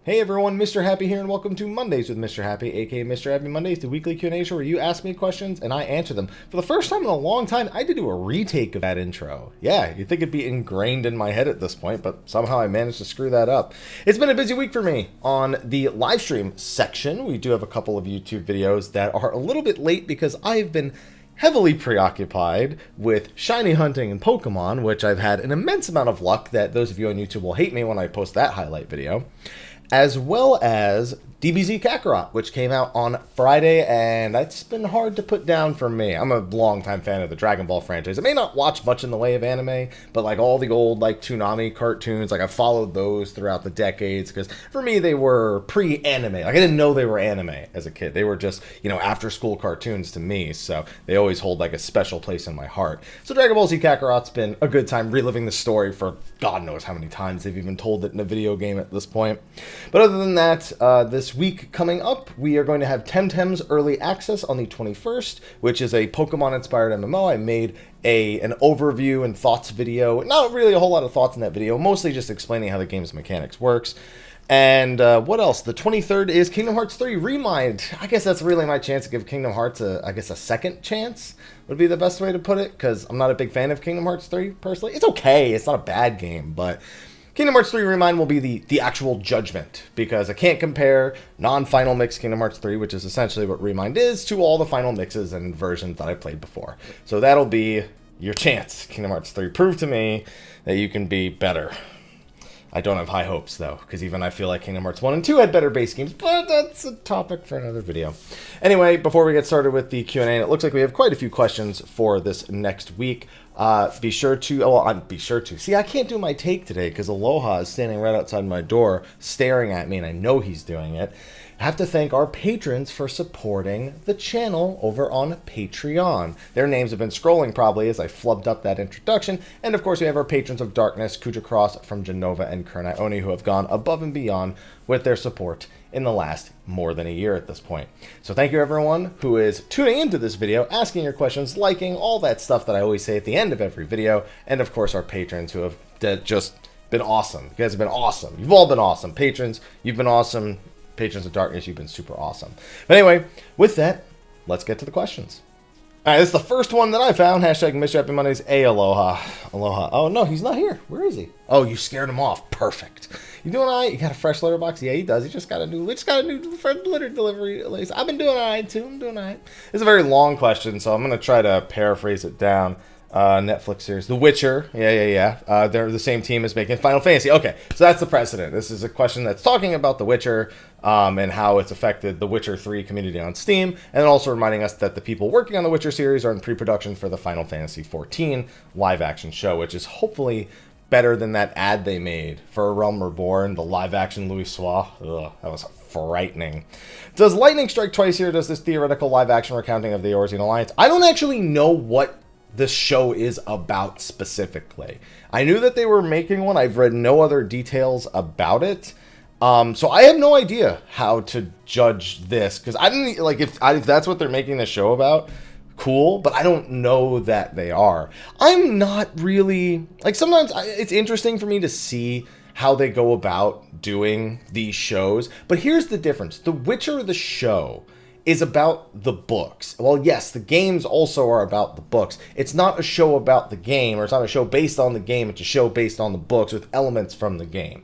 Hey everyone, Mr. Happy here, and welcome to Mondays with Mr. Happy, aka Mr. Happy Mondays, the weekly Q&A show where you ask me questions and I answer them. For the first time in a long time, I did do a retake of that intro. Yeah, you'd think it'd be ingrained in my head at this point, but somehow I managed to screw that up. It's been a busy week for me. On the live stream section, we do have a couple of YouTube videos that are a little bit late because I've been heavily preoccupied with shiny hunting and Pokemon, which I've had an immense amount of luck that those of you on YouTube will hate me when I post that highlight video, as well as DBZ Kakarot, which came out on Friday, and that's been hard to put down for me. I'm a longtime fan of the Dragon Ball franchise. I may not watch much in the way of anime, but like all the old like Toonami cartoons, like I've followed those throughout the decades, because for me they were pre-anime. Like I didn't know they were anime as a kid. They were just, you know, after-school cartoons to me, so they always hold like a special place in my heart. So Dragon Ball Z Kakarot's been a good time reliving the story for God knows how many times they've even told it in a video game at this point. But other than that, this week coming up, we are going to have Temtem's Early Access on the 21st, which is a Pokemon-inspired MMO. I made an overview and thoughts video. Not really a whole lot of thoughts in that video, mostly just explaining how the game's mechanics works. And what else? The 23rd is Kingdom Hearts 3 Remind. I guess that's really my chance to give Kingdom Hearts a second chance, would be the best way to put it, because I'm not a big fan of Kingdom Hearts 3, personally. It's okay, it's not a bad game, but Kingdom Hearts 3 Remind will be the actual judgment, because I can't compare non-final mix Kingdom Hearts 3, which is essentially what Remind is, to all the final mixes and versions that I played before. So that'll be your chance, Kingdom Hearts 3. Prove to me that you can be better. I don't have high hopes, though, because even I feel like Kingdom Hearts 1 and 2 had better base games, but that's a topic for another video. Anyway, before we get started with the Q&A, it looks like we have quite a few questions for this next week. Be sure to. See, I can't do my take today because Aloha is standing right outside my door staring at me, and I know he's doing it. I have to thank our patrons for supporting the channel over on Patreon. Their names have been scrolling probably as I flubbed up that introduction. And of course, we have our patrons of Darkness, Khuja Cross from Jenova, and Kurenai Oni, who have gone above and beyond with their support in the last more than a year at this point. So thank you everyone who is tuning into this video, asking your questions, liking, all that stuff that I always say at the end of every video. And of course, our patrons who have just been awesome. You guys have been awesome. You've all been awesome. Patrons, you've been awesome. Patrons of Darkness, you've been super awesome. But anyway, with that, let's get to the questions. All right, this is the first one that I found. Hashtag Mr. Happy Mondays. Aloha. Aloha. Oh, no, he's not here. Where is he? Oh, you scared him off. Perfect. You doing all right? You got a fresh litter box? Yeah, he does. We just got a new litter delivery. At least I've been doing all right, too. I'm doing all right. It's a very long question, so I'm going to try to paraphrase it down. Netflix series, The Witcher. Yeah. They're the same team as making Final Fantasy. Okay, so that's the precedent. This is a question that's talking about The Witcher and how it's affected the Witcher 3 community on Steam, and also reminding us that the people working on the Witcher series are in pre-production for the Final Fantasy 14 live-action show, which is hopefully better than that ad they made for A Realm Reborn, the live-action Louis Soir. Ugh, that was frightening. Does lightning strike twice here? Does this theoretical live-action recounting of the Eorzean Alliance? I don't actually know what this show is about specifically. I knew that they were making one. I've read no other details about it. So I have no idea how to judge this, because I didn't like if that's what they're making the show about. Cool, but I don't know that they are. I'm not really like, sometimes it's interesting for me to see how they go about doing these shows, but here's the difference. The Witcher, the show, is about the books. Well, yes, the games also are about the books. It's not a show about the game, or it's not a show based on the game. It's a show based on the books with elements from the game.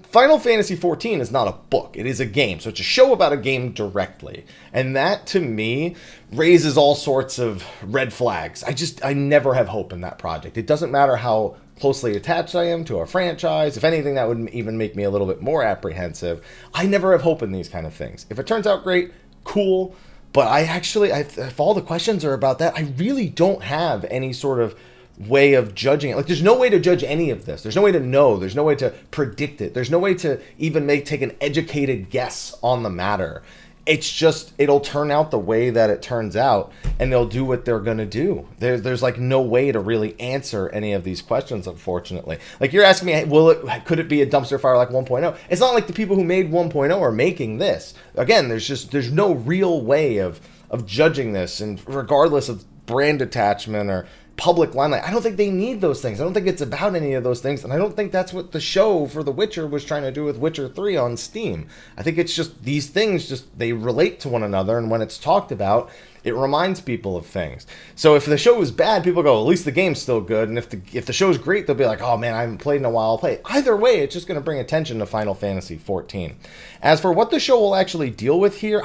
Final Fantasy XIV is not a book. It is a game. So it's a show about a game directly. And that, to me, raises all sorts of red flags. I never have hope in that project. It doesn't matter how closely attached I am to a franchise. If anything, that would even make me a little bit more apprehensive. I never have hope in these kind of things. If it turns out great, cool, but if all the questions are about that, I really don't have any sort of way of judging it. Like, there's no way to judge any of this. There's no way to know. There's no way to predict it. There's no way to even take an educated guess on the matter. It's just, it'll turn out the way that it turns out, and they'll do what they're going to do. There's like no way to really answer any of these questions, unfortunately. Like, you're asking me, could it be a dumpster fire like 1.0? It's not like the people who made 1.0 are making this. Again, there's no real way of judging this, and regardless of brand attachment or public limelight. I don't think they need those things. I don't think it's about any of those things, and I don't think that's what the show for The Witcher was trying to do with Witcher 3 on Steam. I think it's just these things, just they relate to one another, and when it's talked about, it reminds people of things. So if the show is bad, people go, at least the game's still good, and if the show's great, they'll be like, oh man, I haven't played in a while, I'll play. Either way, it's just going to bring attention to Final Fantasy XIV. As for what the show will actually deal with here,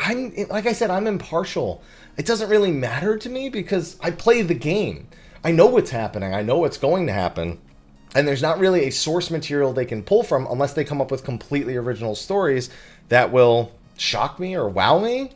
like I said, I'm impartial. It doesn't really matter to me because I play the game. I know what's happening. I know what's going to happen. And there's not really a source material they can pull from unless they come up with completely original stories that will shock me or wow me.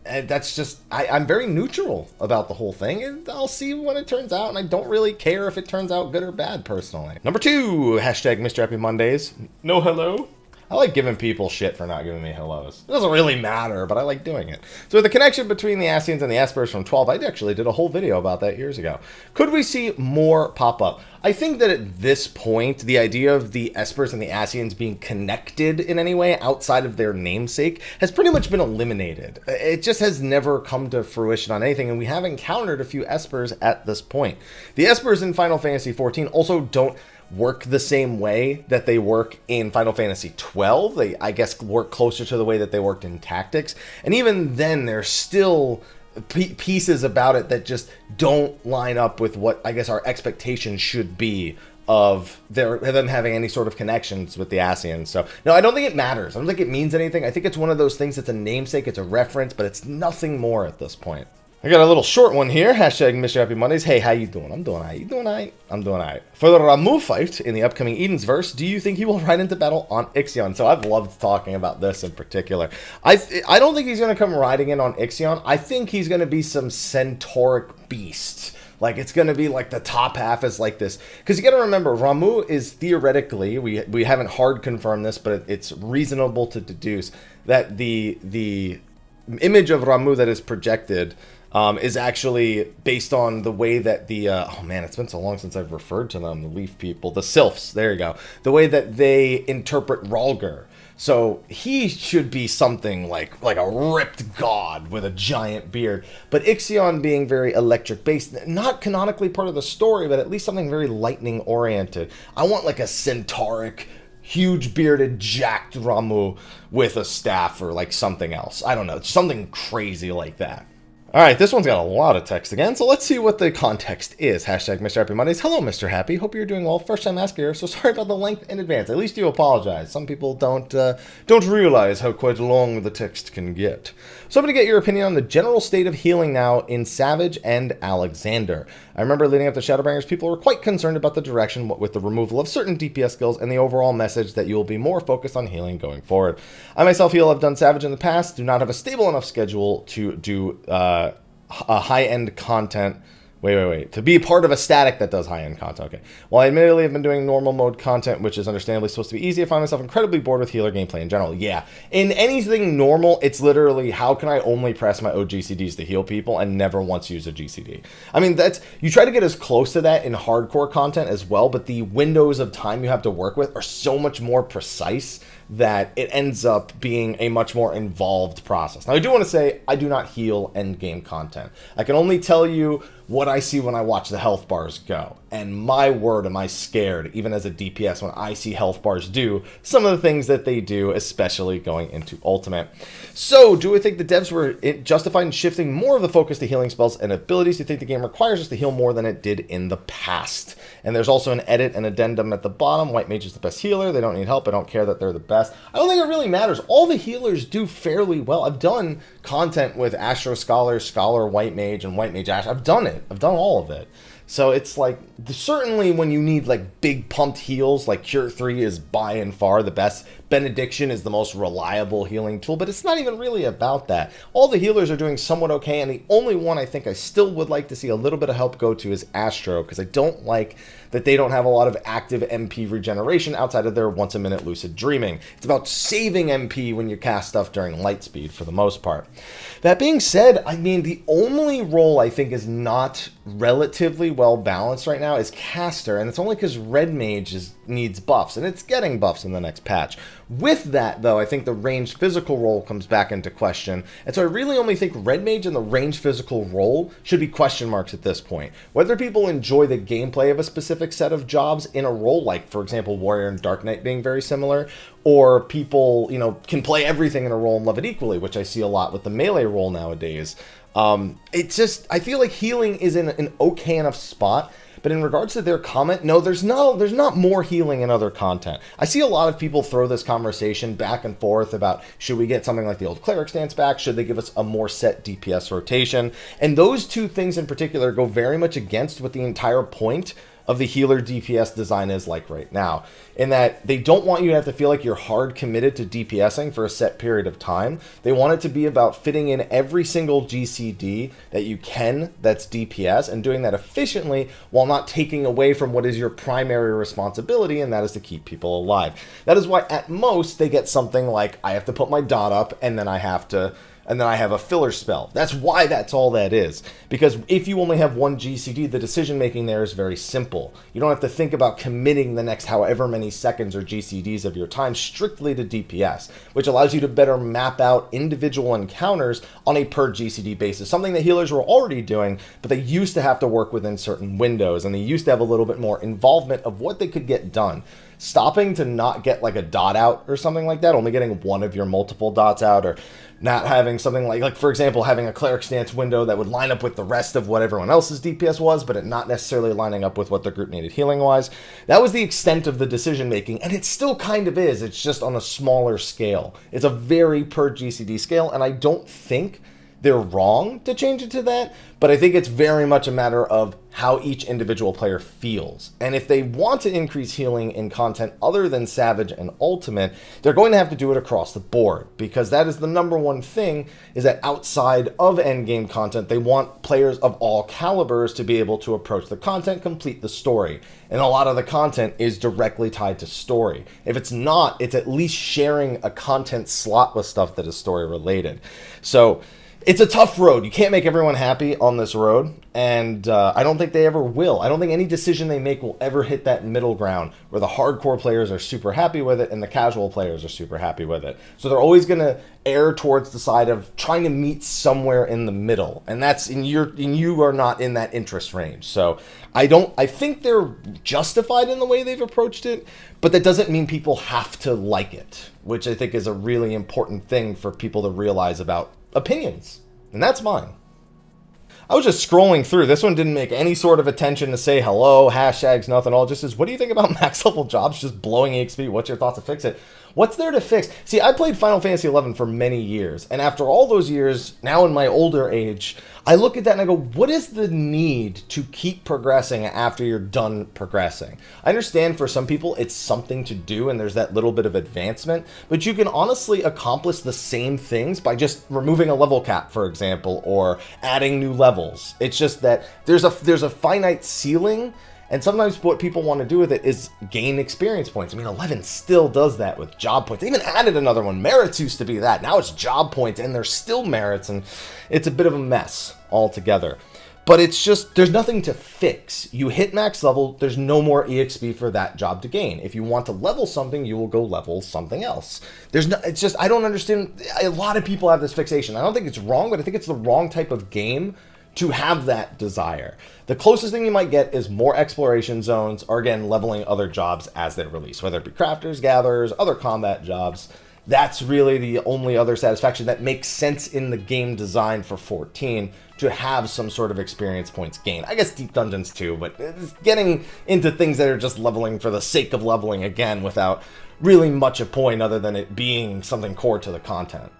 And that's just, I'm very neutral about the whole thing, and I'll see when it turns out, and I don't really care if it turns out good or bad, personally. Number 2, hashtag Mrhappy Mondays. No hello? I like giving people shit for not giving me hellos. It doesn't really matter, but I like doing it. So the connection between the Ascians and the Espers from 12, I actually did a whole video about that years ago. Could we see more pop up? I think that at this point, the idea of the Espers and the Ascians being connected in any way outside of their namesake has pretty much been eliminated. It just has never come to fruition on anything, and we have encountered a few Espers at this point. The Espers in Final Fantasy XIV also don't work the same way that they work in Final Fantasy XII. They, I guess, work closer to the way that they worked in Tactics. And even then, there's still pieces about it that just don't line up with what, I guess, our expectations should be of them having any sort of connections with the Ascians. So, no, I don't think it matters. I don't think it means anything. I think it's one of those things that's a namesake, it's a reference, but it's nothing more at this point. I got a little short one here. Hashtag Mrhappy Mondays. Hey, how you doing? I'm doing alright. You doing alright? I'm doing alright. For the Ramuh fight in the upcoming Eden's Verse, do you think he will ride into battle on Ixion? So I've loved talking about this in particular. I don't think he's going to come riding in on Ixion. I think he's going to be some centauric beast. Like, it's going to be like the top half is like this. Because you got to remember, Ramuh is theoretically, we haven't hard confirmed this, but it's reasonable to deduce that the image of Ramuh that is projected is actually based on the way that the, oh man, it's been so long since I've referred to them, the Leaf people, the Sylphs, there you go, the way that they interpret Rhalgr. So he should be something like a ripped god with a giant beard. But Ixion being very electric-based, not canonically part of the story, but at least something very lightning-oriented. I want like a centauric, huge bearded, jacked Ramuh with a staff or like something else. I don't know, something crazy like that. Alright, this one's got a lot of text again, so let's see what the context is. Hashtag Mrhappy Mondays. Hello, Mr. Happy. Hope you're doing well. First time asker here, so sorry about the length in advance. At least you apologize. Some people don't realize how quite long the text can get. So I'm going to get your opinion on the general state of healing now in Savage and Alexander. I remember leading up to Shadowbringers, people were quite concerned about the direction with the removal of certain DPS skills and the overall message that you will be more focused on healing going forward. I myself feel I've done Savage in the past, do not have a stable enough schedule to do a high-end content. Wait. To be part of a static that does high-end content. Okay. While I admittedly have been doing normal mode content, which is understandably supposed to be easy, I find myself incredibly bored with healer gameplay in general. Yeah. In anything normal, it's literally, how can I only press my OGCDs to heal people and never once use a GCD? I mean, you try to get as close to that in hardcore content as well, but the windows of time you have to work with are so much more precise that it ends up being a much more involved process. Now, I do want to say, I do not heal endgame content. I can only tell you what I see when I watch the health bars go. And my word, am I scared, even as a DPS, when I see health bars do some of the things that they do, especially going into Ultimate. So, do we think the devs were justified in shifting more of the focus to healing spells and abilities? Do you think the game requires us to heal more than it did in the past? And there's also an edit and addendum at the bottom. White Mage is the best healer. They don't need help. I don't care that they're the best. I don't think it really matters. All the healers do fairly well. I've done content with Astro Scholar, Scholar, White Mage, and White Mage Ash. I've done it. I've done all of it. So it's like, certainly when you need like big pumped heals, like Cure 3 is by and far the best. Benediction is the most reliable healing tool, but it's not even really about that. All the healers are doing somewhat okay, and the only one I think I still would like to see a little bit of help go to is Astro, because I don't like that they don't have a lot of active MP regeneration outside of their once-a-minute lucid dreaming. It's about saving MP when you cast stuff during light speed, for the most part. That being said, I mean, the only role I think is not relatively well balanced right now is Caster, and it's only because Red Mage is needs buffs, and it's getting buffs in the next patch. With that, though, I think the ranged physical role comes back into question, and so I really only think Red Mage and the ranged physical role should be question marks at this point. Whether people enjoy the gameplay of a specific set of jobs in a role, like, for example, Warrior and Dark Knight being very similar, or people, you know, can play everything in a role and love it equally, which I see a lot with the melee role nowadays. It's just, I feel like healing is in an okay enough spot. But in regards to their comment, no, there's not more healing in other content. I see a lot of people throw this conversation back and forth about, should we get something like the old cleric stance back? Should they give us a more set DPS rotation? And those two things in particular go very much against what the entire point of the healer DPS design is like right now, in that they don't want you to have to feel like you're hard committed to DPSing for a set period of time. They want it to be about fitting in every single GCD that you can that's DPS, and doing that efficiently while not taking away from what is your primary responsibility, and that is to keep people alive. That is why at most they get something like, I have to put my dot up, and then I have a filler spell. That's why that's all that is. Because if you only have one GCD, the decision making there is very simple. You don't have to think about committing the next however many seconds or GCDs of your time strictly to DPS, which allows you to better map out individual encounters on a per GCD basis, something that healers were already doing, but they used to have to work within certain windows, and they used to have a little bit more involvement of what they could get done. Stopping to not get like a dot out or something like that, only getting one of your multiple dots out, or not having something like for example, having a cleric stance window that would line up with the rest of what everyone else's DPS was, but it not necessarily lining up with what the group needed healing wise. That was the extent of the decision making, and it still kind of is. It's just on a smaller scale. It's a very per GCD scale, and I don't think they're wrong to change it to that, but I think it's very much a matter of how each individual player feels. And if they want to increase healing in content other than Savage and Ultimate, they're going to have to do it across the board, because that is the number one thing, is that outside of endgame content, they want players of all calibers to be able to approach the content, complete the story. And a lot of the content is directly tied to story. If it's not, it's at least sharing a content slot with stuff that is story related. So it's a tough road. You can't make everyone happy on this road, and I don't think they ever will. I don't think any decision they make will ever hit that middle ground where the hardcore players are super happy with it and the casual players are super happy with it. So they're always going to err towards the side of trying to meet somewhere in the middle, and that's you are not in that interest range. So I think they're justified in the way they've approached it, but that doesn't mean people have to like it, which I think is a really important thing for people to realize about opinions, and that's mine. I was just scrolling through. This one didn't make any sort of attention to say hello, hashtags, nothing. All just says, what do you think about max level jobs just blowing EXP? What's your thoughts to fix it? What's there to fix? See, I played Final Fantasy XI for many years, and after all those years, now in my older age, I look at that and I go, what is the need to keep progressing after you're done progressing? I understand for some people it's something to do and there's that little bit of advancement, but you can honestly accomplish the same things by just removing a level cap, for example, or adding new levels. It's just that there's a finite ceiling. And sometimes what people want to do with it is gain experience points. I mean, 11 still does that with job points. They even added another one. Merits used to be that. Now it's job points, and there's still merits, and it's a bit of a mess altogether. But it's just, there's nothing to fix. You hit max level, there's no more EXP for that job to gain. If you want to level something, you will go level something else. It's just, I don't understand. A lot of people have this fixation. I don't think it's wrong, but I think it's the wrong type of game to have that desire. The closest thing you might get is more exploration zones, or again, leveling other jobs as they release, whether it be crafters, gatherers, other combat jobs. That's really the only other satisfaction that makes sense in the game design for 14, to have some sort of experience points gain. I guess deep dungeons too, but it's getting into things that are just leveling for the sake of leveling again without really much a point other than it being something core to the content.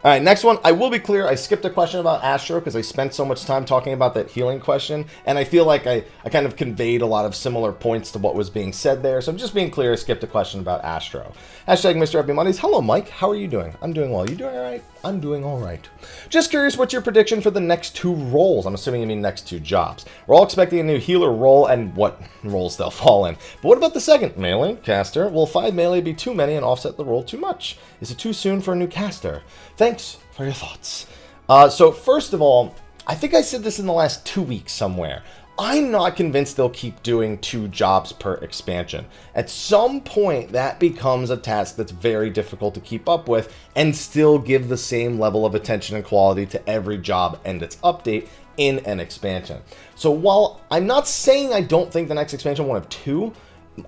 All right, next one. I will be clear, I skipped a question about Astro because I spent so much time talking about that healing question, and I feel like I kind of conveyed a lot of similar points to what was being said there, so I'm just being clear, I skipped a question about Astro. Hashtag Mr. Happy Mondays. Hello, Mike. How are you doing? I'm doing well. You doing all right? I'm doing all right. Just curious, what's your prediction for the next 2 roles? I'm assuming you mean next 2 jobs. We're all expecting a new healer role and what roles they'll fall in. But what about the second? Melee, caster. Will 5 melee be too many and offset the role too much? Is it too soon for a new caster? Thanks for your thoughts. So first of all, I think I said this in the last 2 weeks somewhere. I'm not convinced they'll keep doing 2 jobs per expansion. At some point, that becomes a task that's very difficult to keep up with and still give the same level of attention and quality to every job and its update in an expansion. So while I'm not saying I don't think the next expansion will have 2,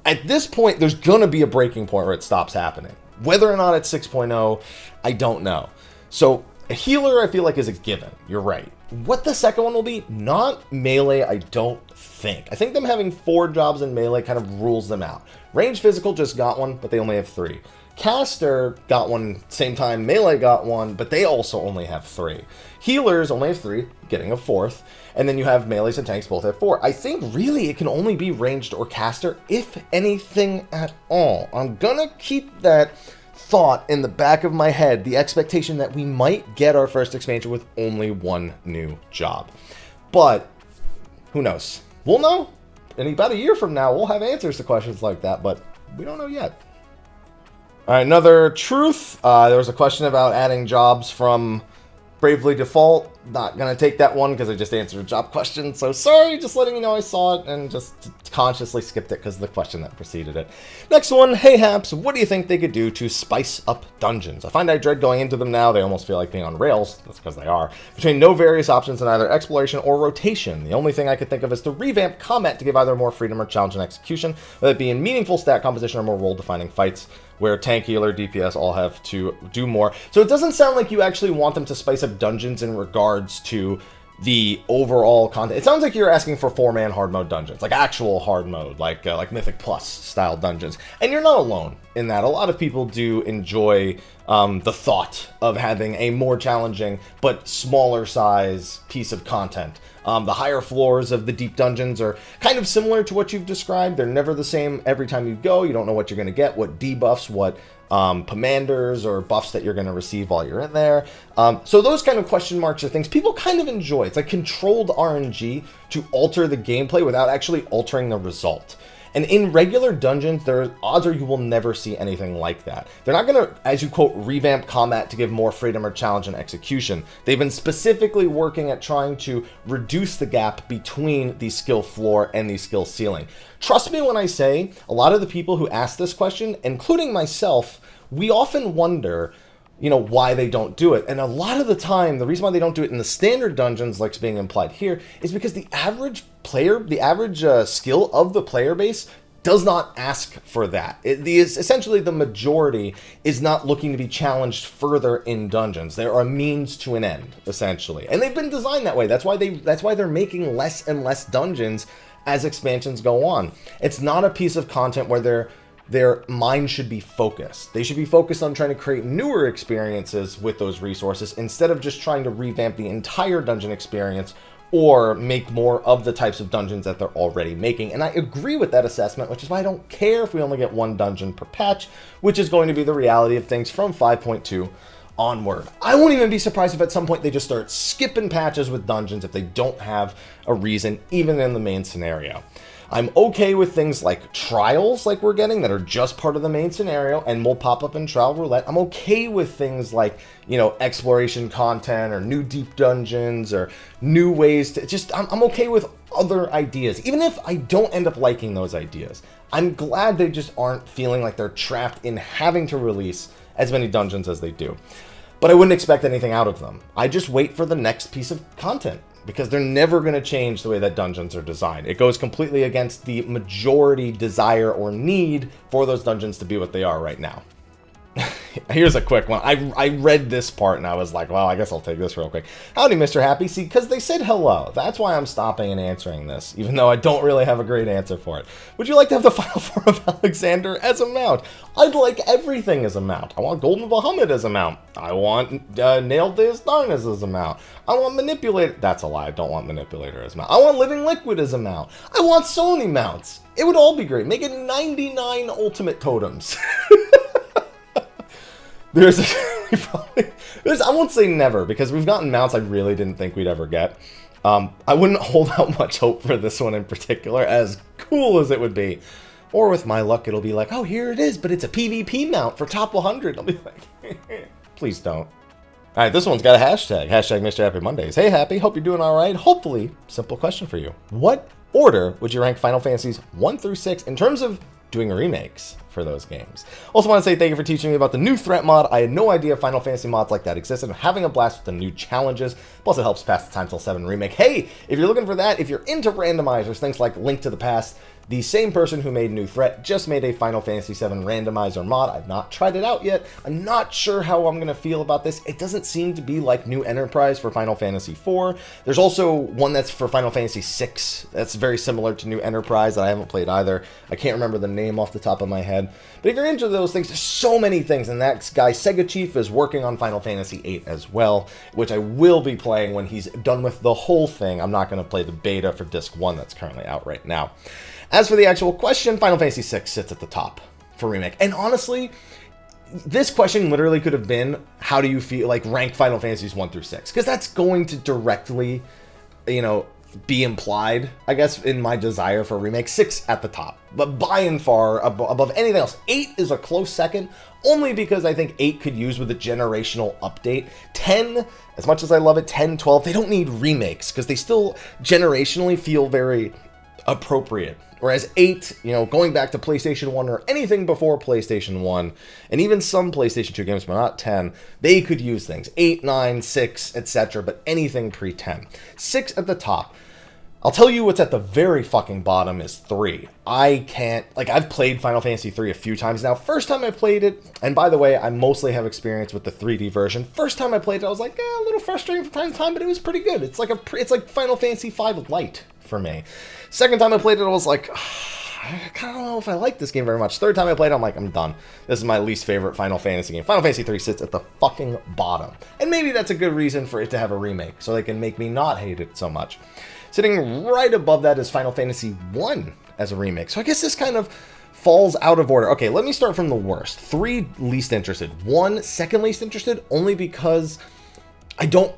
at this point, there's going to be a breaking point where it stops happening. Whether or not it's 6.0, I don't know. So a healer, I feel like, is a given. You're right. What the second one will be, not melee, I don't think. I think them having 4 jobs in melee kind of rules them out. Range physical just got one, but they only have 3. Caster got one same time melee got one, but they also only have 3. Healers only have 3, getting a 4th. And then you have melees and tanks both have 4. I think really it can only be ranged or caster, if anything at all. I'm gonna keep that thought in the back of my head, the expectation that we might get our first expansion with only 1 new job. But who knows? We'll know. In about a year from now, we'll have answers to questions like that, but we don't know yet. All right, another truth. There was a question about adding jobs from Bravely Default. Not going to take that one because I just answered a job question. So sorry, just letting you know I saw it and just consciously skipped it because of the question that preceded it. Next one, hey Haps, what do you think they could do to spice up dungeons? I find I dread going into them now. They almost feel like being on rails. That's because they are. Between no various options in either exploration or rotation. The only thing I could think of is to revamp combat to give either more freedom or challenge and execution, whether it be in meaningful stat composition or more role-defining fights, where tank, healer, DPS all have to do more. So it doesn't sound like you actually want them to spice up dungeons in regards to the overall content. It sounds like you're asking for 4-man hard mode dungeons, like actual hard mode, like Mythic Plus style dungeons. And you're not alone in that. A lot of people do enjoy the thought of having a more challenging but smaller size piece of content. The higher floors of the deep dungeons are kind of similar to what you've described. They're never the same every time you go. You don't know what you're going to get, what debuffs, what commanders or buffs that you're going to receive while you're in there. So those kind of question marks are things people kind of enjoy. It's like controlled RNG to alter the gameplay without actually altering the result. And in regular dungeons, odds are you will never see anything like that. They're not going to, as you quote, revamp combat to give more freedom or challenge and execution. They've been specifically working at trying to reduce the gap between the skill floor and the skill ceiling. Trust me when I say, a lot of the people who ask this question, including myself, we often wonder, why they don't do it. And a lot of the time, the reason why they don't do it in the standard dungeons, like it's being implied here, is because the average player, the average skill of the player base does not ask for that. Essentially, the majority is not looking to be challenged further in dungeons. They're a means to an end, essentially. And they've been designed that way. That's why they're making less and less dungeons as expansions go on. It's not a piece of content where their mind should be focused. They should be focused on trying to create newer experiences with those resources instead of just trying to revamp the entire dungeon experience or make more of the types of dungeons that they're already making. And I agree with that assessment, which is why I don't care if we only get 1 dungeon per patch, which is going to be the reality of things from 5.2 onward. I won't even be surprised if at some point they just start skipping patches with dungeons if they don't have a reason, even in the main scenario. I'm okay with things like trials like we're getting that are just part of the main scenario and will pop up in Trial Roulette. I'm okay with things like, exploration content or new deep dungeons or new ways to I'm okay with other ideas. Even if I don't end up liking those ideas, I'm glad they just aren't feeling like they're trapped in having to release as many dungeons as they do. But I wouldn't expect anything out of them. I just wait for the next piece of content, because they're never going to change the way that dungeons are designed. It goes completely against the majority desire or need for those dungeons to be what they are right now. Here's a quick one. I read this part and I was like, well, I guess I'll take this real quick. Howdy, Mr. Happy. See, because they said hello. That's why I'm stopping and answering this, even though I don't really have a great answer for it. Would you like to have the final form of Alexander as a mount? I'd like everything as a mount. I want Golden Bahamut as a mount. I want Nailed Deus Darkness as a mount. I want Manipulator. That's a lie. I don't want Manipulator as a mount. I want Living Liquid as a mount. I want Sony mounts. It would all be great. Make it 99 ultimate totems. I won't say never, because we've gotten mounts I really didn't think we'd ever get. I wouldn't hold out much hope for this one in particular, as cool as it would be. Or with my luck, it'll be like, oh, here it is, but it's a PvP mount for top 100. I'll be like, please don't. All right, this one's got a hashtag. Hashtag Mr. Happy Mondays. Hey, Happy. Hope you're doing all right. Hopefully, simple question for you. What order would you rank Final Fantasies 1 through 6 in terms of doing remakes for those games? Also want to say thank you for teaching me about the new threat mod. I had no idea Final Fantasy mods like that existed. I'm having a blast with the new challenges. Plus, it helps pass the Time Till 7 remake. Hey, if you're looking for that, if you're into randomizers, things like Link to the Past, the same person who made New Threat just made a Final Fantasy VII randomizer mod. I've not tried it out yet. I'm not sure how I'm going to feel about this. It doesn't seem to be like New Enterprise for Final Fantasy IV. There's also one that's for Final Fantasy VI that's very similar to New Enterprise that I haven't played either. I can't remember the name off the top of my head. But if you're into those things, there's so many things. And that guy, Sega Chief, is working on Final Fantasy VIII as well, which I will be playing when he's done with the whole thing. I'm not going to play the beta for Disc 1 that's currently out right now. As for the actual question, Final Fantasy VI sits at the top for remake. And honestly, this question literally could have been, how do you feel, like, rank Final Fantasies 1 through 6? Because that's going to directly, you know, be implied, I guess, in my desire for a remake. 6 at the top, but by and far above anything else. 8 is a close second, only because I think 8 could use with a generational update. 10, as much as I love it, 10, 12, they don't need remakes because they still generationally feel very appropriate. Whereas 8, you know, going back to PlayStation 1 or anything before PlayStation 1, and even some PlayStation 2 games, but not 10, they could use things. 8, 9, 6, etc., but anything pre-10. 6 at the top. I'll tell you what's at the very fucking bottom is 3. I can't, like, I've played Final Fantasy 3 a few times now. First time I played it, and by the way, I mostly have experience with the 3D version. First time I played it, I was like, a little frustrating from time to time, but it was pretty good. It's like Final Fantasy 5 Lite for me. Second time I played it, I was like, I don't know if I like this game very much. Third time I played it, I'm like, I'm done. This is my least favorite Final Fantasy game. Final Fantasy 3 sits at the fucking bottom. And maybe that's a good reason for it to have a remake, so they can make me not hate it so much. Sitting right above that is Final Fantasy 1 as a remake. So I guess this kind of falls out of order. Okay, let me start from the worst. 3, least interested. 1, second least interested, only because I don't...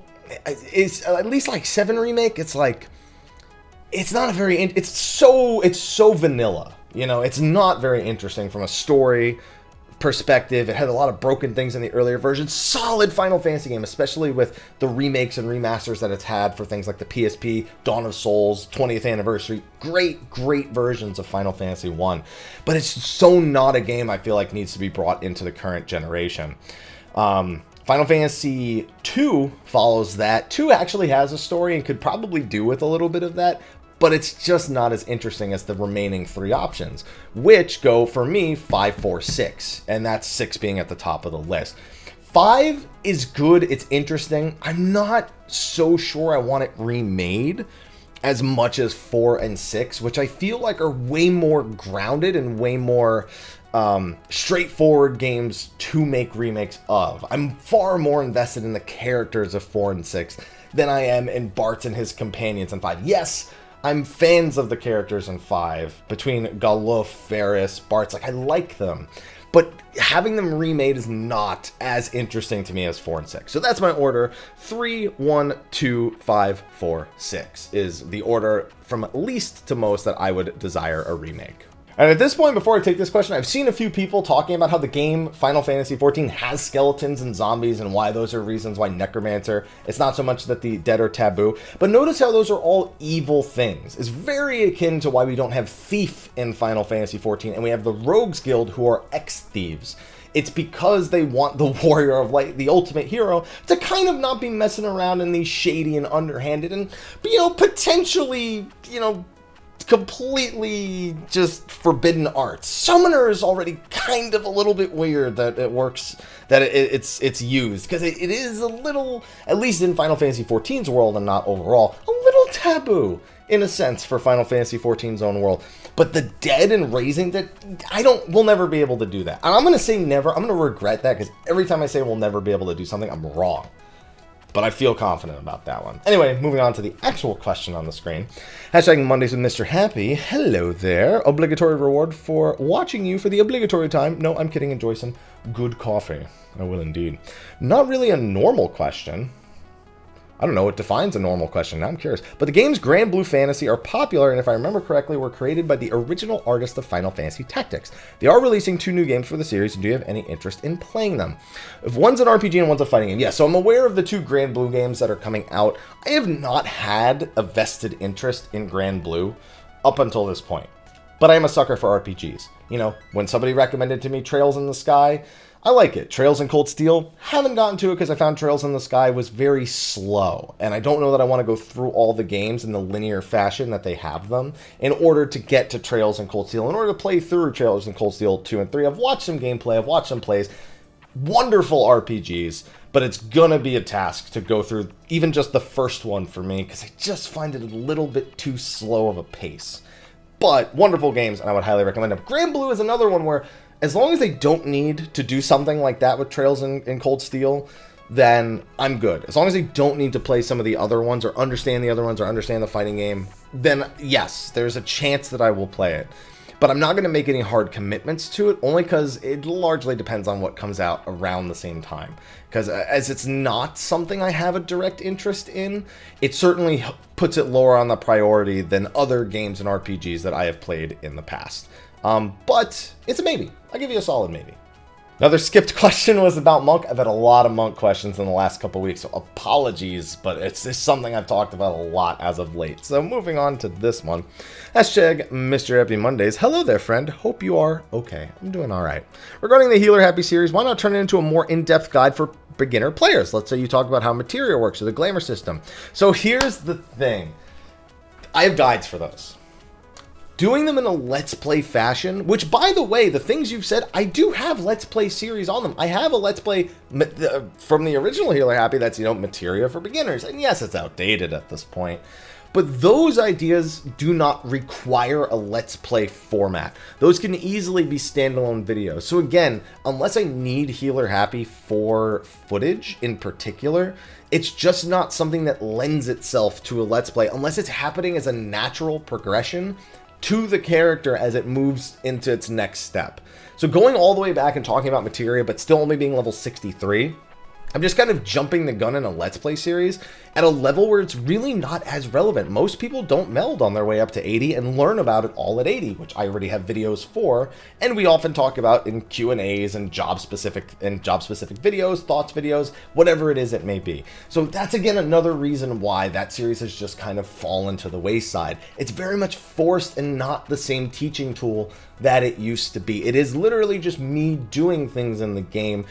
It's at least like 7 remake, it's like... It's not a very... It's so vanilla. You know, it's not very interesting from a story perspective. It had a lot of broken things in the earlier versions. Solid Final Fantasy game, especially with the remakes and remasters that it's had for things like the PSP, Dawn of Souls, 20th anniversary. Great versions of Final Fantasy 1. But it's so not a game I feel like needs to be brought into the current generation. Final Fantasy 2 follows that. 2 actually has a story and could probably do with a little bit of that, but it's just not as interesting as the remaining 3 options, which go, for me, 5, 4, 6, and that's 6 being at the top of the list. 5 is good, it's interesting. I'm not so sure I want it remade as much as 4 and 6, which I feel like are way more grounded and way more straightforward games to make remakes of. I'm far more invested in the characters of 4 and 6 than I am in Bart and his companions in 5. Yes, I'm fans of the characters in 5, between Galuf, Ferris, Bart's, like, I like them. But having them remade is not as interesting to me as 4 and 6. So that's my order. 3, 1, 2, 5, 4, 6 is the order from least to most that I would desire a remake. And at this point, before I take this question, I've seen a few people talking about how the game Final Fantasy XIV has skeletons and zombies and why those are reasons why Necromancer, it's not so much that the dead are taboo, but notice how those are all evil things. It's very akin to why we don't have Thief in Final Fantasy XIV and we have the Rogues Guild who are ex-thieves. It's because they want the Warrior of Light, the ultimate hero, to kind of not be messing around in these shady and underhanded and, you know, potentially, you know, completely just forbidden arts. Summoner is already kind of a little bit weird that it works, that it's used, because it is a little, at least in Final Fantasy XIV's world and not overall, a little taboo in a sense for Final Fantasy XIV's own world. But the dead and raising that, we'll never be able to do that. And I'm going to say never, I'm going to regret that, because every time I say we'll never be able to do something, I'm wrong. But I feel confident about that one. Anyway, moving on to the actual question on the screen. Hashtag Mondays with Mr. Happy. Hello there. Obligatory reward for watching you for the obligatory time. No, I'm kidding. Enjoy some good coffee. I will indeed. Not really a normal question. I don't know what defines a normal question. Now I'm curious. But the games Grand Blue Fantasy are popular, and if I remember correctly, were created by the original artist of Final Fantasy Tactics. They are releasing 2 new games for the series, and do you have any interest in playing them? If one's an RPG and one's a fighting game. Yeah, so I'm aware of the 2 Grand Blue games that are coming out. I have not had a vested interest in Grand Blue up until this point. But I am a sucker for RPGs. You know, when somebody recommended to me Trails in the Sky, I like it. Trails in Cold Steel, haven't gotten to it because I found Trails in the Sky was very slow. And I don't know that I want to go through all the games in the linear fashion that they have them in order to get to Trails in Cold Steel. In order to play through Trails in Cold Steel 2 and 3, I've watched some gameplay, I've watched some plays. Wonderful RPGs, but it's going to be a task to go through even just the first one for me because I just find it a little bit too slow of a pace. But wonderful games, and I would highly recommend them. Grand Blue is another one where, as long as they don't need to do something like that with Trails in Cold Steel, then I'm good. As long as they don't need to play some of the other ones, or understand the other ones, or understand the fighting game, then yes, there's a chance that I will play it. But I'm not going to make any hard commitments to it, only because it largely depends on what comes out around the same time. Because as it's not something I have a direct interest in, it certainly puts it lower on the priority than other games and RPGs that I have played in the past. But it's a maybe. I'll give you a solid maybe. Another skipped question was about Monk. I've had a lot of Monk questions in the last couple weeks, so apologies, but it's just something I've talked about a lot as of late. So moving on to this one. Hashtag Mr. Happy Mondays. Hello there, friend. Hope you are okay. I'm doing all right. Regarding the Healer Happy series, why not turn it into a more in-depth guide for beginner players? Let's say you talk about how materia works or the glamour system. So here's the thing. I have guides for those. Doing them in a Let's Play fashion, which, by the way, the things you've said, I do have Let's Play series on them. I have a Let's Play from the original Healer Happy that's, materia for beginners. And yes, it's outdated at this point. But those ideas do not require a Let's Play format. Those can easily be standalone videos. So again, unless I need Healer Happy for footage in particular, it's just not something that lends itself to a Let's Play unless it's happening as a natural progression to the character as it moves into its next step. So going all the way back and talking about materia, but still only being level 63, I'm just kind of jumping the gun in a Let's Play series at a level where it's really not as relevant. Most people don't meld on their way up to 80 and learn about it all at 80, which I already have videos for, and we often talk about in Q&As and job-specific videos, thoughts videos, whatever it is it may be. So that's, again, another reason why that series has just kind of fallen to the wayside. It's very much forced and not the same teaching tool that it used to be. It is literally just me doing things in the game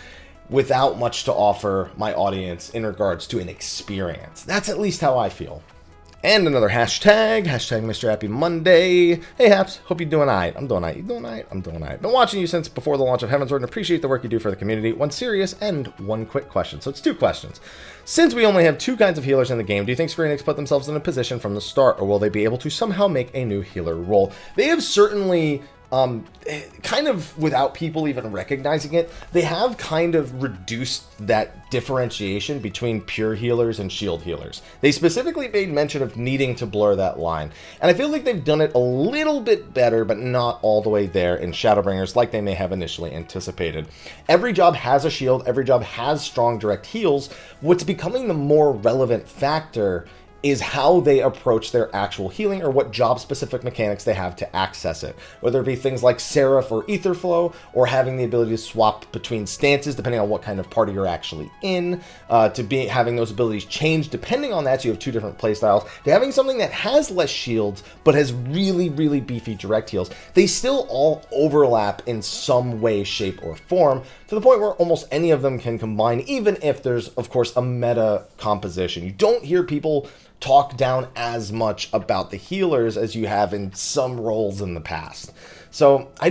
without much to offer my audience in regards to an experience. That's at least how I feel. And another hashtag Mr. Happy Monday. Hey Haps, hope you're doing alright. I'm doing alright. You doing alright? I'm doing alright. Been watching you since before the launch of Heavensward and appreciate the work you do for the community. One serious and one quick question. So it's 2 questions. Since we only have 2 kinds of healers in the game, do you think Square Enix put themselves in a position from the start, or will they be able to somehow make a new healer role? They have certainly kind of without people even recognizing it, they have kind of reduced that differentiation between pure healers and shield healers. They specifically made mention of needing to blur that line, and I feel like they've done it a little bit better, but not all the way there in Shadowbringers like they may have initially anticipated. Every job has a shield, every job has strong direct heals. What's becoming the more relevant factor is how they approach their actual healing, or what job-specific mechanics they have to access it. Whether it be things like Seraph or Ether Flow, or having the ability to swap between stances depending on what kind of party you're actually in, to be having those abilities change depending on that, so you have 2 different playstyles, to having something that has less shields but has really, really beefy direct heals. They still all overlap in some way, shape, or form, to the point where almost any of them can combine, even if there's, of course, a meta composition. You don't hear people talk down as much about the healers as you have in some roles in the past. So I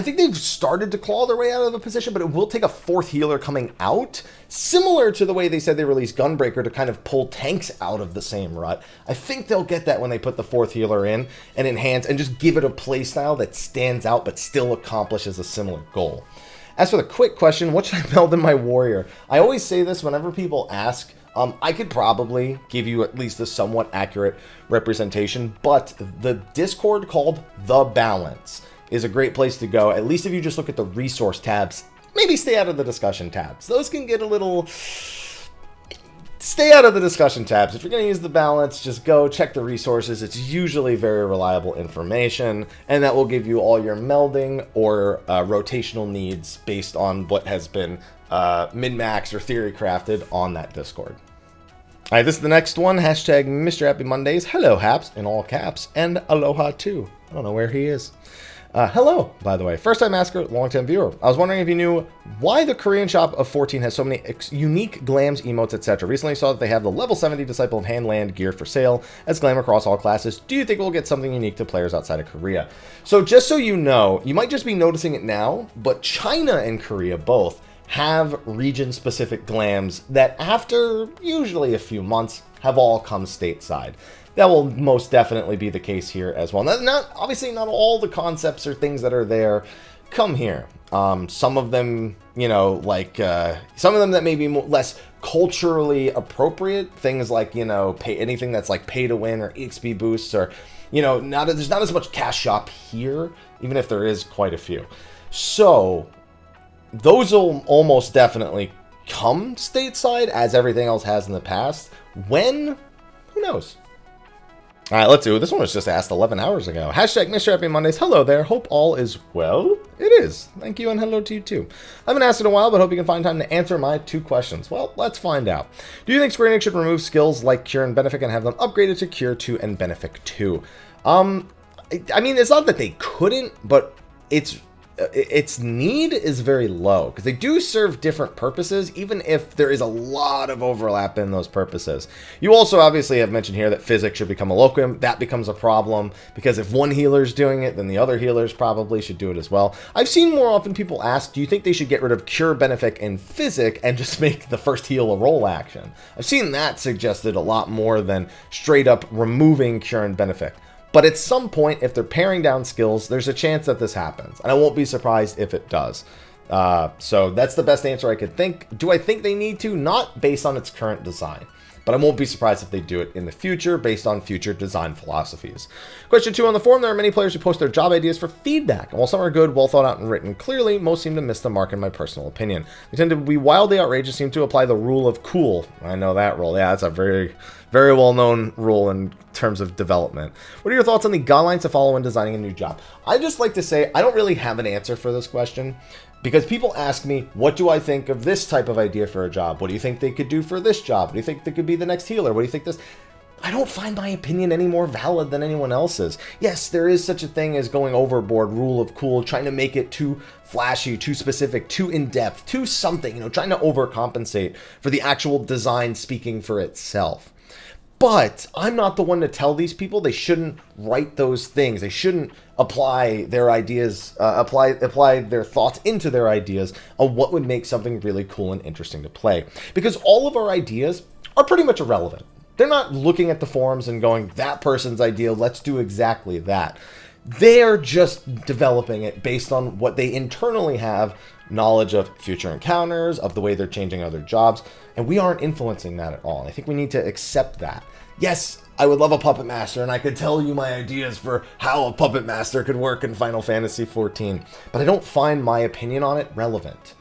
think they've started to claw their way out of the position, but it will take a 4th healer coming out, similar to the way they said they released Gunbreaker to kind of pull tanks out of the same rut. I think they'll get that when they put the 4th healer in and enhance and just give it a playstyle that stands out but still accomplishes a similar goal. As for the quick question, what should I meld in my warrior? I always say this whenever people ask. I could probably give you at least a somewhat accurate representation, but the Discord called The Balance is a great place to go, at least if you just look at the resource tabs. Maybe stay out of the discussion tabs. Those can get a little stay out of the discussion tabs. If you're going to use the balance, just go check the resources. It's usually very reliable information, and that will give you all your melding or rotational needs based on what has been min-maxed or theory crafted on that Discord. All right, this is the next one. Hashtag Mr. Happy Mondays. Hello, Haps, in all caps, and aloha, too. I don't know where he is. Hello, by the way. First-time asker, long-time viewer. I was wondering if you knew why the Korean shop of 14 has so many unique glams, emotes, etc. Recently saw that they have the level 70 Disciple of Handland gear for sale as glam across all classes. Do you think we'll get something unique to players outside of Korea? So just so you know, you might just be noticing it now, but China and Korea both have region-specific glams that after usually a few months have all come stateside. That will most definitely be the case here as well. Obviously, not all the concepts or things that are there come here. Some of them, you know, like some of them that may be less culturally appropriate. Things like, you know, anything that's like pay to win or XP boosts, or, you know, there's not as much cash shop here, even if there is quite a few. So those will almost definitely come stateside, as everything else has in the past. When? Who knows? All right, let's do it. This one was just asked 11 hours ago. Hashtag Mr. Happy Mondays. Hello there. Hope all is well. It is. Thank you, and hello to you, too. I haven't asked in a while, but hope you can find time to answer my 2 questions. Well, let's find out. Do you think Square Enix should remove skills like Cure and Benefic and have them upgraded to Cure 2 and Benefic 2? I mean, it's not that they couldn't, but its need is very low, because they do serve different purposes, even if there is a lot of overlap in those purposes. You also obviously have mentioned here that physics should become a locum. That becomes a problem, because if one healer's doing it, then the other healers probably should do it as well. I've seen more often people ask, do you think they should get rid of Cure, Benefic, and Physic and just make the first heal a roll action? I've seen that suggested a lot more than straight up removing Cure and Benefic. But at some point, if they're paring down skills, there's a chance that this happens. And I won't be surprised if it does. So that's the best answer I could think. Do I think they need to? Not based on its current design. But I won't be surprised if they do it in the future based on future design philosophies. Question 2 on the forum. There are many players who post their job ideas for feedback. And while some are good, well thought out and written clearly, most seem to miss the mark in my personal opinion. They tend to be wildly outrageous, seem to apply the rule of cool. I know that rule. Yeah, that's a very, very well-known rule in terms of development. What are your thoughts on the guidelines to follow when designing a new job? I just like to say I don't really have an answer for this question, because people ask me, what do I think of this type of idea for a job? What do you think they could do for this job? What do you think they could be the next healer? What do you think this... I don't find my opinion any more valid than anyone else's. Yes, there is such a thing as going overboard, rule of cool, trying to make it too flashy, too specific, too in-depth, too something, you know, trying to overcompensate for the actual design speaking for itself. But I'm not the one to tell these people they shouldn't write those things. They shouldn't apply their ideas, apply their thoughts into their ideas on what would make something really cool and interesting to play. Because all of our ideas are pretty much irrelevant. They're not looking at the forums and going, that person's idea, let's do exactly that. They're just developing it based on what they internally have knowledge of future encounters, of the way they're changing other jobs, and we aren't influencing that at all. And I think we need to accept that. Yes, I would love a Puppet Master, and I could tell you my ideas for how a Puppet Master could work in Final Fantasy XIV, but I don't find my opinion on it relevant.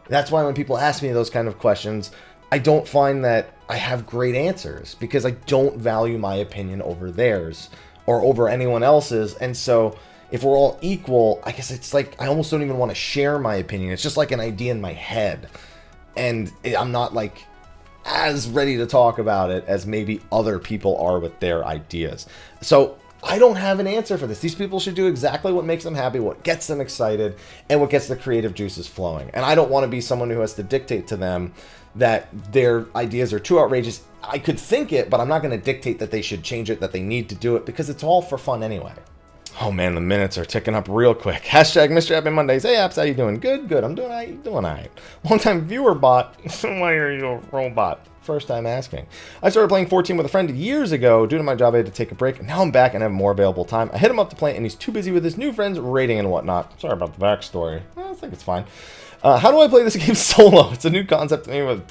That's why when people ask me those kind of questions, I don't find that I have great answers, because I don't value my opinion over theirs or over anyone else's. And so if we're all equal, I guess it's like I almost don't even want to share my opinion. It's just like an idea in my head, and I'm not like as ready to talk about it as maybe other people are with their ideas. So I don't have an answer for this. These people should do exactly what makes them happy, what gets them excited, and what gets the creative juices flowing. And I don't want to be someone who has to dictate to them that their ideas are too outrageous. I could think it, but I'm not going to dictate that they should change it, that they need to do it, because it's all for fun anyway. Oh man, the minutes are ticking up real quick. Hashtag Mr. Happy Mondays. Hey apps, how you doing? Good, good. I'm doing all right. Long time viewer bot. Why are you a robot? First time asking. I started playing 14 with a friend years ago. Due to my job, I had to take a break. Now I'm back and have more available time. I hit him up to play, and he's too busy with his new friends raiding and whatnot. Sorry about the backstory. I think it's fine. How do I play this game solo? It's a new concept to me with,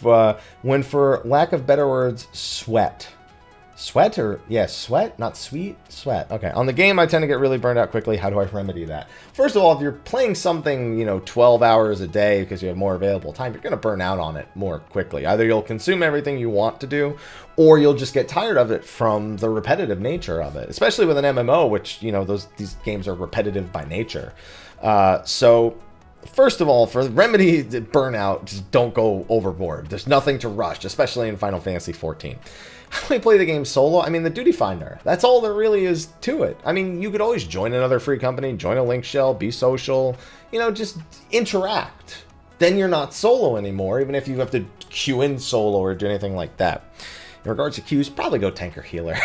when for lack of better words, sweat. Sweat or, yeah, sweat, not sweet, sweat. Okay, on the game, I tend to get really burned out quickly. How do I remedy that? First of all, if you're playing something, 12 hours a day because you have more available time, you're going to burn out on it more quickly. Either you'll consume everything you want to do, or you'll just get tired of it from the repetitive nature of it, especially with an MMO, which, these games are repetitive by nature. So first of all, for remedy burnout, just don't go overboard. There's nothing to rush, especially in Final Fantasy XIV. How do I play the game solo? I mean, the duty finder. That's all there really is to it. I mean, you could always join another free company, join a link shell, be social, just interact. Then you're not solo anymore, even if you have to queue in solo or do anything like that. In regards to queues, probably go tank or healer.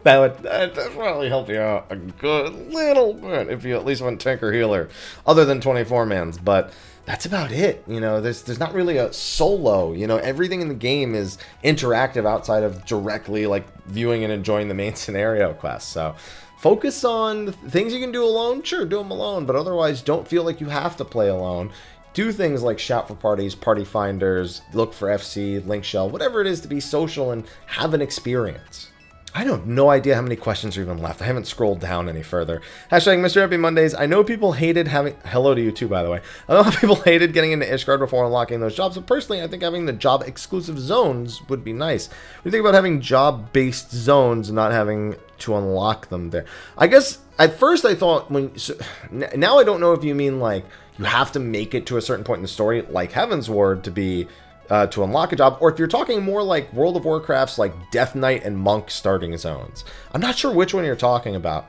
That would probably help you out a good little bit if you at least went tank or healer, other than 24-mans, but that's about it. There's not really a solo. Everything in the game is interactive outside of directly like viewing and enjoying the main scenario quest. So focus on things you can do alone. Sure, do them alone, but otherwise don't feel like you have to play alone. Do things like shout for parties, party finders, look for FC, link shell, whatever it is to be social and have an experience. I have no idea how many questions are even left. I haven't scrolled down any further. Hashtag Mr. Happy Mondays. I know people hated having... Hello to you too, by the way. I know how people hated getting into Ishgard before unlocking those jobs, but personally, I think having the job-exclusive zones would be nice. What do you think about having job-based zones and not having to unlock them there? I guess, at first I thought... now I don't know if you mean, like, you have to make it to a certain point in the story, like Heaven's Ward, to be... to unlock a job, or if you're talking more like World of Warcraft's like Death Knight and Monk starting zones. I'm not sure which one you're talking about.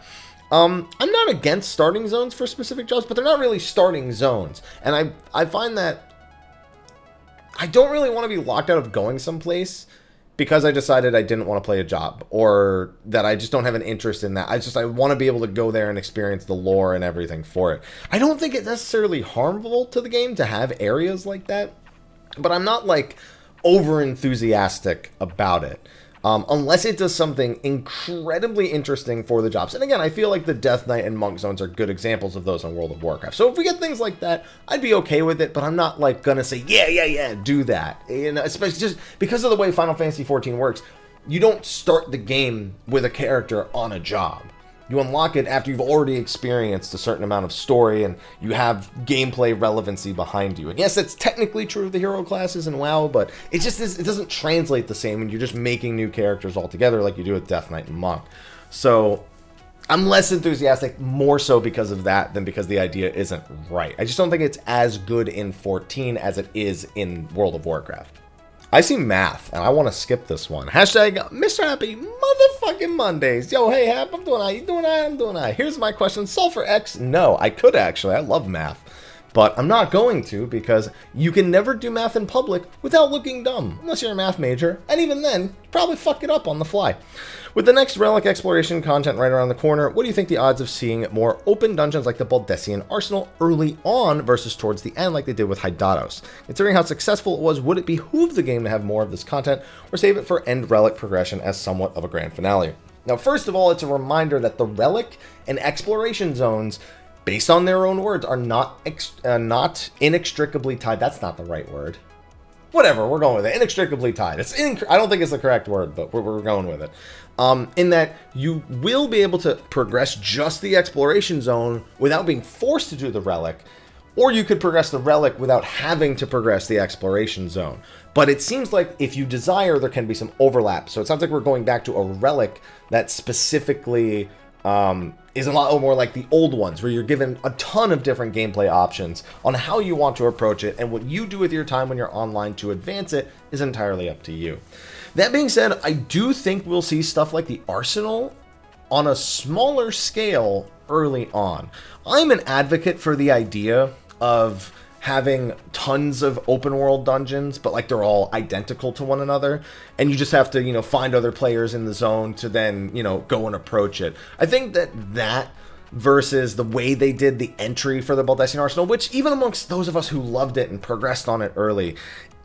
I'm not against starting zones for specific jobs, but they're not really starting zones. And I find that I don't really want to be locked out of going someplace because I decided I didn't want to play a job, or that I just don't have an interest in that. I want to be able to go there and experience the lore and everything for it. I don't think it's necessarily harmful to the game to have areas like that, but I'm not, like, over-enthusiastic about it. Unless it does something incredibly interesting for the jobs. And again, I feel like the Death Knight and Monk zones are good examples of those in World of Warcraft. So if we get things like that, I'd be okay with it, but I'm not, like, gonna say, yeah, do that. Especially just because of the way Final Fantasy XIV works, you don't start the game with a character on a job. You unlock it after you've already experienced a certain amount of story and you have gameplay relevancy behind you. And yes, that's technically true of the hero classes in WoW, but it just is, it doesn't translate the same when you're just making new characters altogether like you do with Death Knight and Monk. So I'm less enthusiastic, more so because of that than because the idea isn't right. I just don't think it's as good in 14 as it is in World of Warcraft. I see math, and I want to skip this one. Hashtag Mr. Happy motherfucking Mondays. Yo, hey, Hap, I'm doing alright. You doing alright? I'm doing alright. Here's my question. Solve for X? No, I could actually. I love math. But I'm not going to, because you can never do math in public without looking dumb. Unless you're a math major. And even then, you probably fuck it up on the fly. With the next relic exploration content right around the corner, what do you think the odds of seeing more open dungeons like the Baldesion Arsenal early on versus towards the end like they did with Hydaros? Considering how successful it was, would it behoove the game to have more of this content, or save it for end relic progression as somewhat of a grand finale? Now, first of all, it's a reminder that the relic and exploration zones, based on their own words, are not inextricably tied. That's not the right word. Whatever, we're going with it. Inextricably tied. I don't think it's the correct word, but we're going with it. In that you will be able to progress just the exploration zone without being forced to do the relic, or you could progress the relic without having to progress the exploration zone. But it seems like if you desire, there can be some overlap. So it sounds like we're going back to a relic that specifically is a lot more like the old ones, where you're given a ton of different gameplay options on how you want to approach it, and what you do with your time when you're online to advance it is entirely up to you. That being said, I do think we'll see stuff like the Arsenal on a smaller scale early on. I'm an advocate for the idea of having tons of open world dungeons, but like they're all identical to one another, and you just have to, find other players in the zone to then, go and approach it. I think that versus the way they did the entry for the Baldesion Arsenal, which even amongst those of us who loved it and progressed on it early,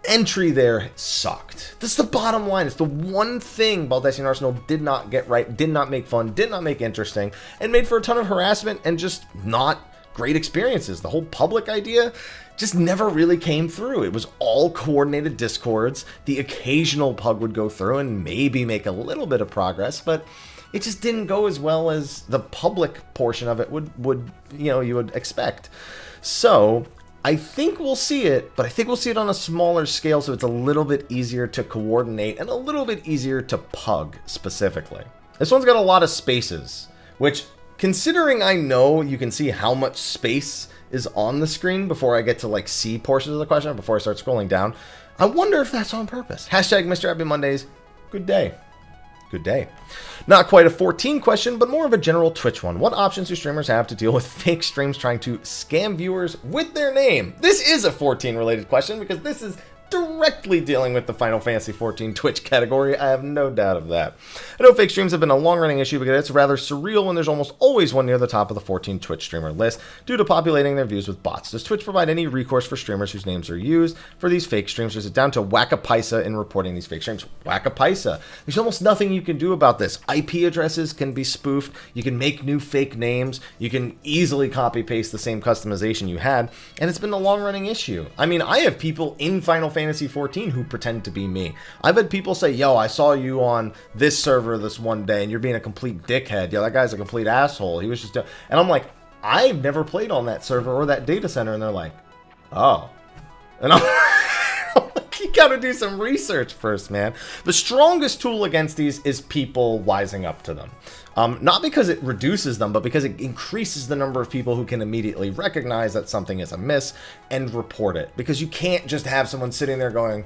entry there sucked. That's the bottom line. It's the one thing Baldesion Arsenal did not get right, did not make fun, did not make interesting, and made for a ton of harassment and just not great experiences. The whole public idea just never really came through. It was all coordinated discords. The occasional pug would go through and maybe make a little bit of progress, but it just didn't go as well as the public portion of it would you would expect. So I think we'll see it, but I think we'll see it on a smaller scale, so it's a little bit easier to coordinate and a little bit easier to pug specifically. This one's got a lot of spaces, which, considering I know you can see how much space is on the screen before I get to like see portions of the question, before I start scrolling down, I wonder if that's on purpose. Hashtag Mr. Happy Mondays. Good day. Good day. Not quite a 14 question, but more of a general Twitch one. What options do streamers have to deal with fake streams trying to scam viewers with their name? This is a 14 related question because this is directly dealing with the Final Fantasy XIV Twitch category. I have no doubt of that. I know fake streams have been a long-running issue because it's rather surreal when there's almost always one near the top of the 14 Twitch streamer list due to populating their views with bots. Does Twitch provide any recourse for streamers whose names are used for these fake streams, or is it down to Wackapaisa in reporting these fake streams? Wackapaisa. There's almost nothing you can do about this. IP addresses can be spoofed. You can make new fake names. You can easily copy-paste the same customization you had, and it's been a long-running issue. I mean, I have people in Final Fantasy XIV who pretend to be me. I've had people say, yo, I saw you on this server this one day and you're being a complete dickhead. Yo, that guy's a complete asshole. He was just... And I'm like, I've never played on that server or that data center. And they're like, oh. And I'm like, you gotta do some research first, man. The strongest tool against these is people wising up to them. Not because it reduces them, but because it increases the number of people who can immediately recognize that something is amiss and report it. Because you can't just have someone sitting there going,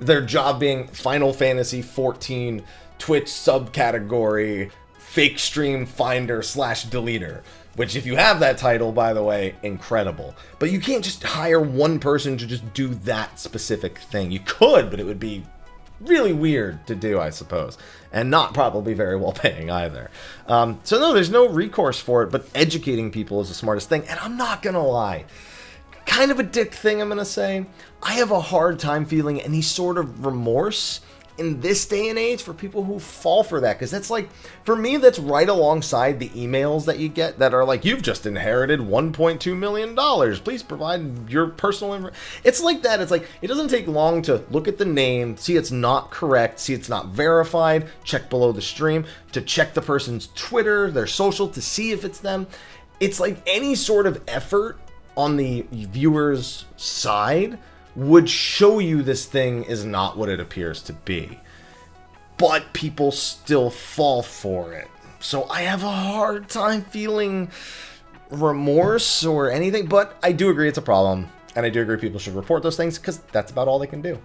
their job being Final Fantasy XIV Twitch subcategory fake stream finder / deleter. Which, if you have that title, by the way, incredible. But you can't just hire one person to just do that specific thing. You could, but it would be really weird to do, I suppose, and not probably very well paying either. So no, there's no recourse for it, but educating people is the smartest thing. And I'm not gonna lie, kind of a dick thing I'm gonna say, I have a hard time feeling any sort of remorse in this day and age for people who fall for that, because that's like, for me, that's right alongside the emails that you get that are like, you've just inherited $1.2 million, please provide your personal information. It's like that. It's like, it doesn't take long to look at the name, see it's not correct, see it's not verified, check below the stream, to check the person's Twitter, their social, to see if it's them. It's like any sort of effort on the viewer's side would show you this thing is not what it appears to be. But people still fall for it. So I have a hard time feeling remorse or anything, but I do agree it's a problem. And I do agree people should report those things because that's about all they can do.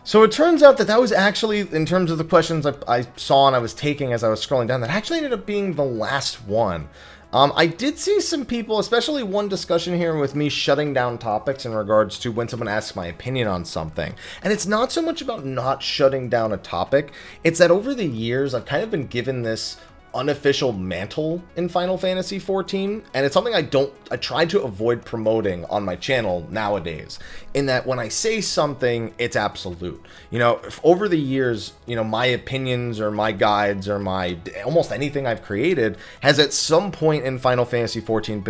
So it turns out that was actually, in terms of the questions I saw and I was taking as I was scrolling down, that actually ended up being the last one. I did see some people, especially one discussion here with me shutting down topics in regards to when someone asks my opinion on something. And it's not so much about not shutting down a topic, it's that over the years I've kind of been given this unofficial mantle in Final Fantasy XIV, and it's something I try to avoid promoting on my channel nowadays, in that when I say something, it's absolute. You know, over the years, you know, my opinions or my guides or my almost anything I've created has at some point in Final Fantasy XIV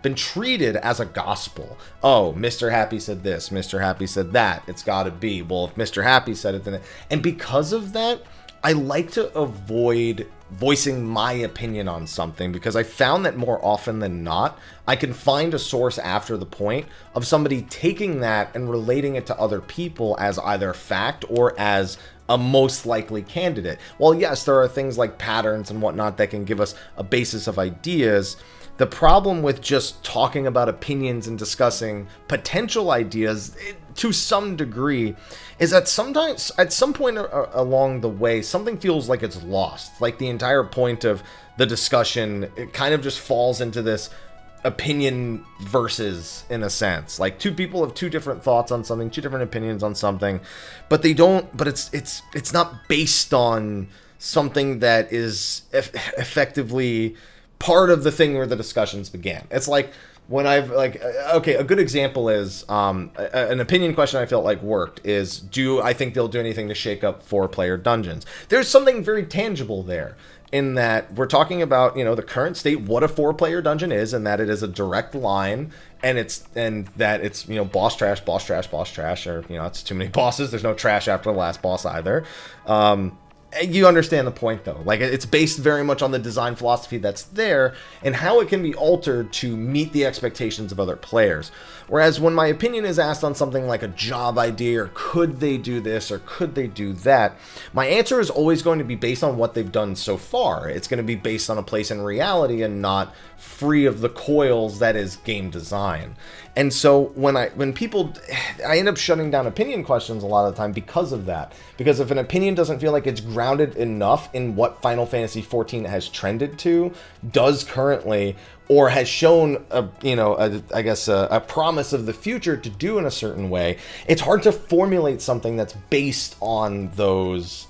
been treated as a gospel. Oh, Mr. Happy said this, Mr. Happy said that, it's gotta be. Well, if Mr. Happy said it, then it... And because of that, I like to avoid voicing my opinion on something, because I found that more often than not, I can find a source after the point of somebody taking that and relating it to other people as either fact or as a most likely candidate. Well, yes, there are things like patterns and whatnot that can give us a basis of ideas. The problem with just talking about opinions and discussing potential ideas to some degree is that sometimes, at some point along the way, something feels like it's lost. Like the entire point of the discussion, it kind of just falls into this opinion versus, in a sense. Like two people have two different thoughts on something, two different opinions on something, but it's not based on something that is effectively part of the thing where the discussions began. It's like when I've okay, a good example is an opinion question I felt like worked is, do I think they'll do anything to shake up 4-player dungeons? There's something very tangible there. in that we're talking about, you know, the current state, what a 4-player dungeon is, and that it is a direct line, and that it's, you know, boss trash, boss trash, boss trash, or, you know, it's too many bosses. There's no trash after the last boss either. You understand the point, though. Like, it's based very much on the design philosophy that's there and how it can be altered to meet the expectations of other players. Whereas when my opinion is asked on something like a job idea, or could they do this, or could they do that, my answer is always going to be based on what they've done so far. It's going to be based on a place in reality and not free of the coils that is game design. And so when people, I end up shutting down opinion questions a lot of the time because of that. Because if an opinion doesn't feel like it's grounded enough in what Final Fantasy XIV has trended to, does currently, or has shown a promise of the future to do in a certain way, it's hard to formulate something that's based on those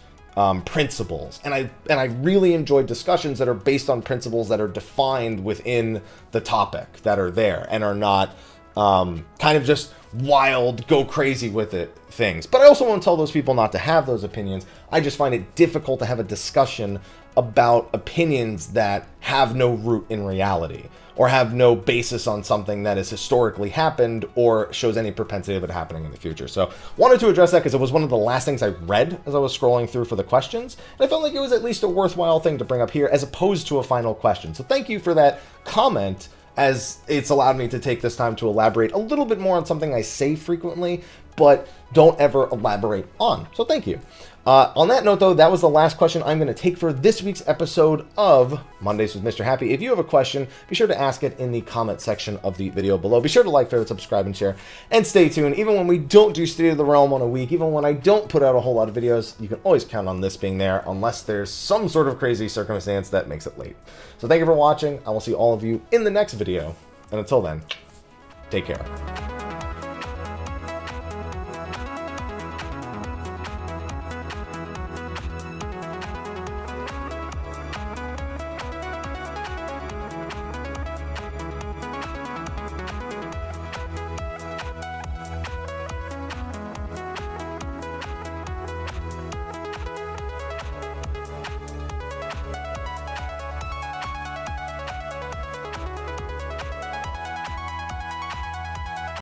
principles. And I really enjoy discussions that are based on principles that are defined within the topic, that are there and are not kind of just wild, go crazy with it things. But I also won't tell those people not to have those opinions. I just find it difficult to have a discussion about opinions that have no root in reality, or have no basis on something that has historically happened or shows any propensity of it happening in the future. So wanted to address that because it was one of the last things I read as I was scrolling through for the questions, and I felt like it was at least a worthwhile thing to bring up here as opposed to a final question. So thank you for that comment, as it's allowed me to take this time to elaborate a little bit more on something I say frequently, but don't ever elaborate on. So thank you. On that note, though, that was the last question I'm going to take for this week's episode of Mondays with Mr. Happy. If you have a question, be sure to ask it in the comment section of the video below. Be sure to like, favorite, subscribe, and share. And stay tuned. Even when we don't do State of the Realm on a week, even when I don't put out a whole lot of videos, you can always count on this being there, unless there's some sort of crazy circumstance that makes it late. So thank you for watching. I will see all of you in the next video. And until then, take care.